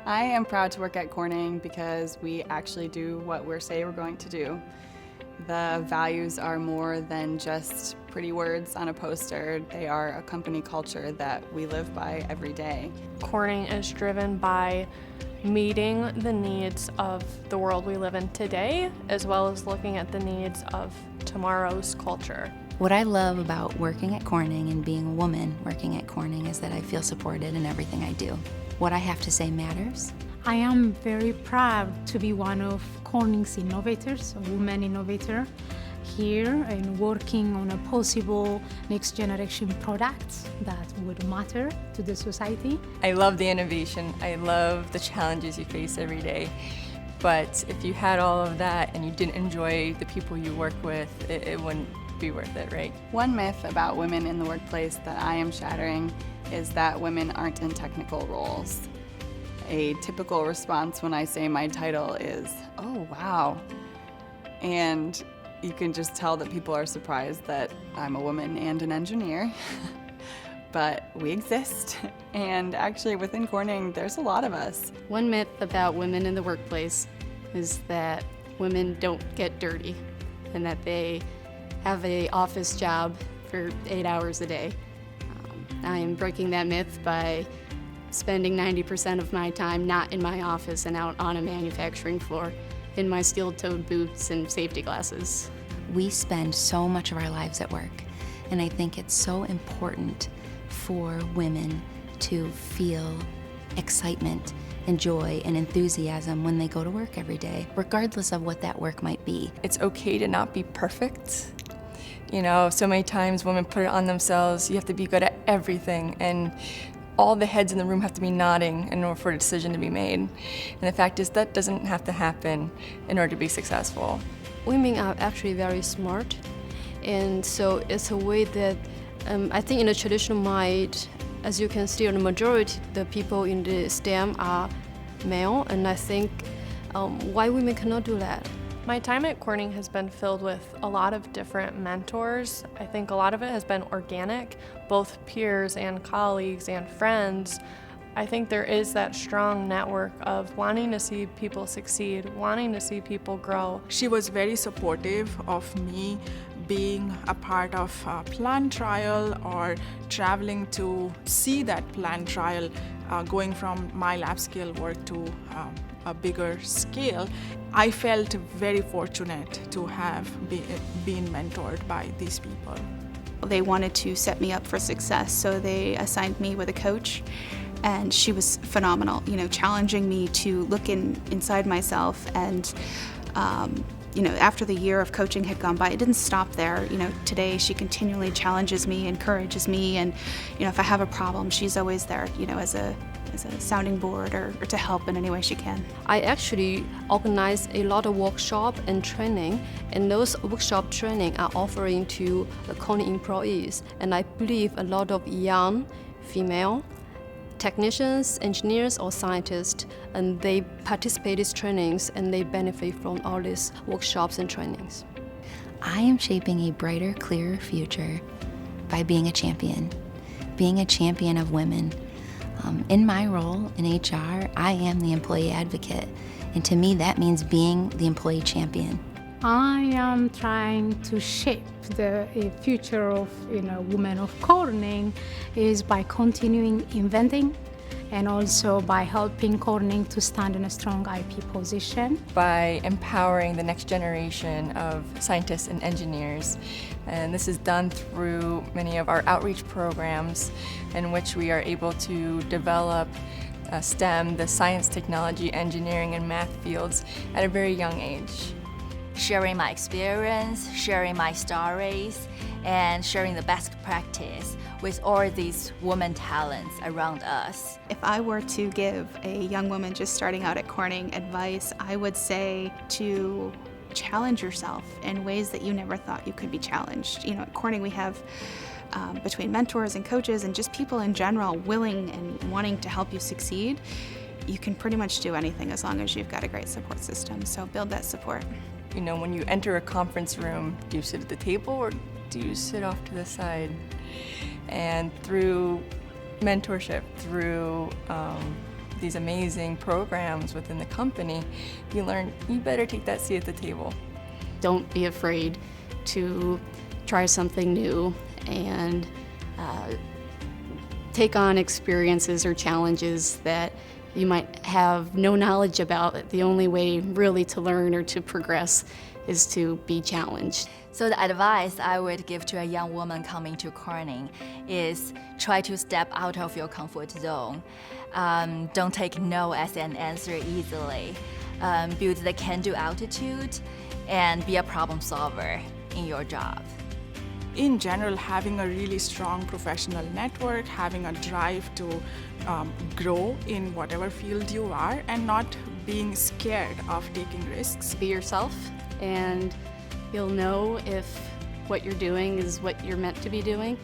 I am proud to work at Corning because we actually do what we say we're going to do. The values are more than just pretty words on a poster. They are a company culture that we live by every day. Corning is driven by meeting the needs of the world we live in today, as well as looking at the needs of tomorrow's culture. What I love about working at Corning and being a woman working at Corning is that I feel supported in everything I do. What I have to say matters. I am very proud to be one of Corning's innovators, a woman innovator, here and working on a possible next generation products that would matter to the society. I love the innovation. I love the challenges you face every day. But if you had all of that and you didn't enjoy the people you work with, it wouldn't be worth it, right? One myth about women in the workplace that I am shattering is that women aren't in technical roles. A typical response when I say my title is, "Oh, wow." And you can just tell that people are surprised that I'm a woman and an engineer. But we exist, and actually within Corning, there's a lot of us. One myth about women in the workplace is that women don't get dirty and that they have an office job for 8 hours a day. I am breaking that myth by spending 90% of my time not in my office and out on a manufacturing floor in my steel-toed boots and safety glasses. We spend so much of our lives at work, and I think it's so important for women to feel excitement and joy and enthusiasm when they go to work every day, regardless of what that work might be. It's okay to not be perfect. You know, so many times women put it on themselves, you have to be good at everything, and all the heads in the room have to be nodding in order for a decision to be made. And the fact is that doesn't have to happen in order to be successful. Women are actually very smart, and so it's a way that I think in the traditional mind, as you can see, the majority of the people in the STEM are male, and I think why women cannot do that? My time at Corning has been filled with a lot of different mentors. I think a lot of it has been organic, both peers and colleagues and friends. I think there is that strong network of wanting to see people succeed, wanting to see people grow. She was very supportive of me being a part of a plant trial or traveling to see that plant trial, going from my lab scale work to a bigger scale. I felt very fortunate to have been mentored by these people. They wanted to set me up for success, so they assigned me with a coach, and she was phenomenal, challenging me to look inside myself. And after the year of coaching had gone by, it didn't stop there. Today she continually challenges me, encourages me, and if I have a problem, she's always there, as a sounding board or to help in any way she can. I actually organize a lot of workshop and training, and those workshop training are offering to the Corning employees, and I believe a lot of young female technicians, engineers, or scientists, and they participate in these trainings and they benefit from all these workshops and trainings. I am shaping a brighter, clearer future by being a champion of women. In my role in HR, I am the employee advocate, and to me that means being the employee champion. I am trying to shape the future of women of Corning is by continuing inventing and also by helping Corning to stand in a strong IP position. By empowering the next generation of scientists and engineers. And this is done through many of our outreach programs in which we are able to develop STEM, the science, technology, engineering, and math fields at a very young age. Sharing my experience, sharing my stories, and sharing the best practice with all these women talents around us. If I were to give a young woman just starting out at Corning advice, I would say to challenge yourself in ways that you never thought you could be challenged. At Corning we have between mentors and coaches and just people in general willing and wanting to help you succeed. You can pretty much do anything as long as you've got a great support system, so build that support. When you enter a conference room, do you sit at the table or do you sit off to the side? And through mentorship, through these amazing programs within the company, you learn you better take that seat at the table. Don't be afraid to try something new and take on experiences or challenges that you might have no knowledge about. The only way really to learn or to progress is to be challenged. So the advice I would give to a young woman coming to Corning is try to step out of your comfort zone. Don't take no as an answer easily. Build the can-do attitude and be a problem solver in your job. In general, having a really strong professional network, having a drive to grow in whatever field you are, and not being scared of taking risks. Be yourself, and you'll know if what you're doing is what you're meant to be doing,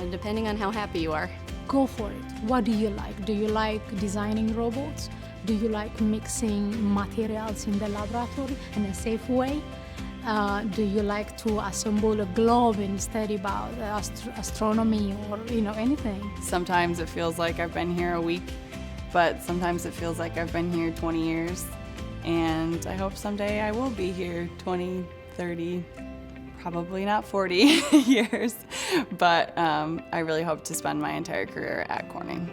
depending on how happy you are. Go for it. What do you like? Do you like designing robots? Do you like mixing materials in the laboratory in a safe way? Do you like to assemble a globe and study about astronomy or anything? Sometimes it feels like I've been here a week, but sometimes it feels like I've been here 20 years. And I hope someday I will be here 20, 30, probably not 40 years. But I really hope to spend my entire career at Corning.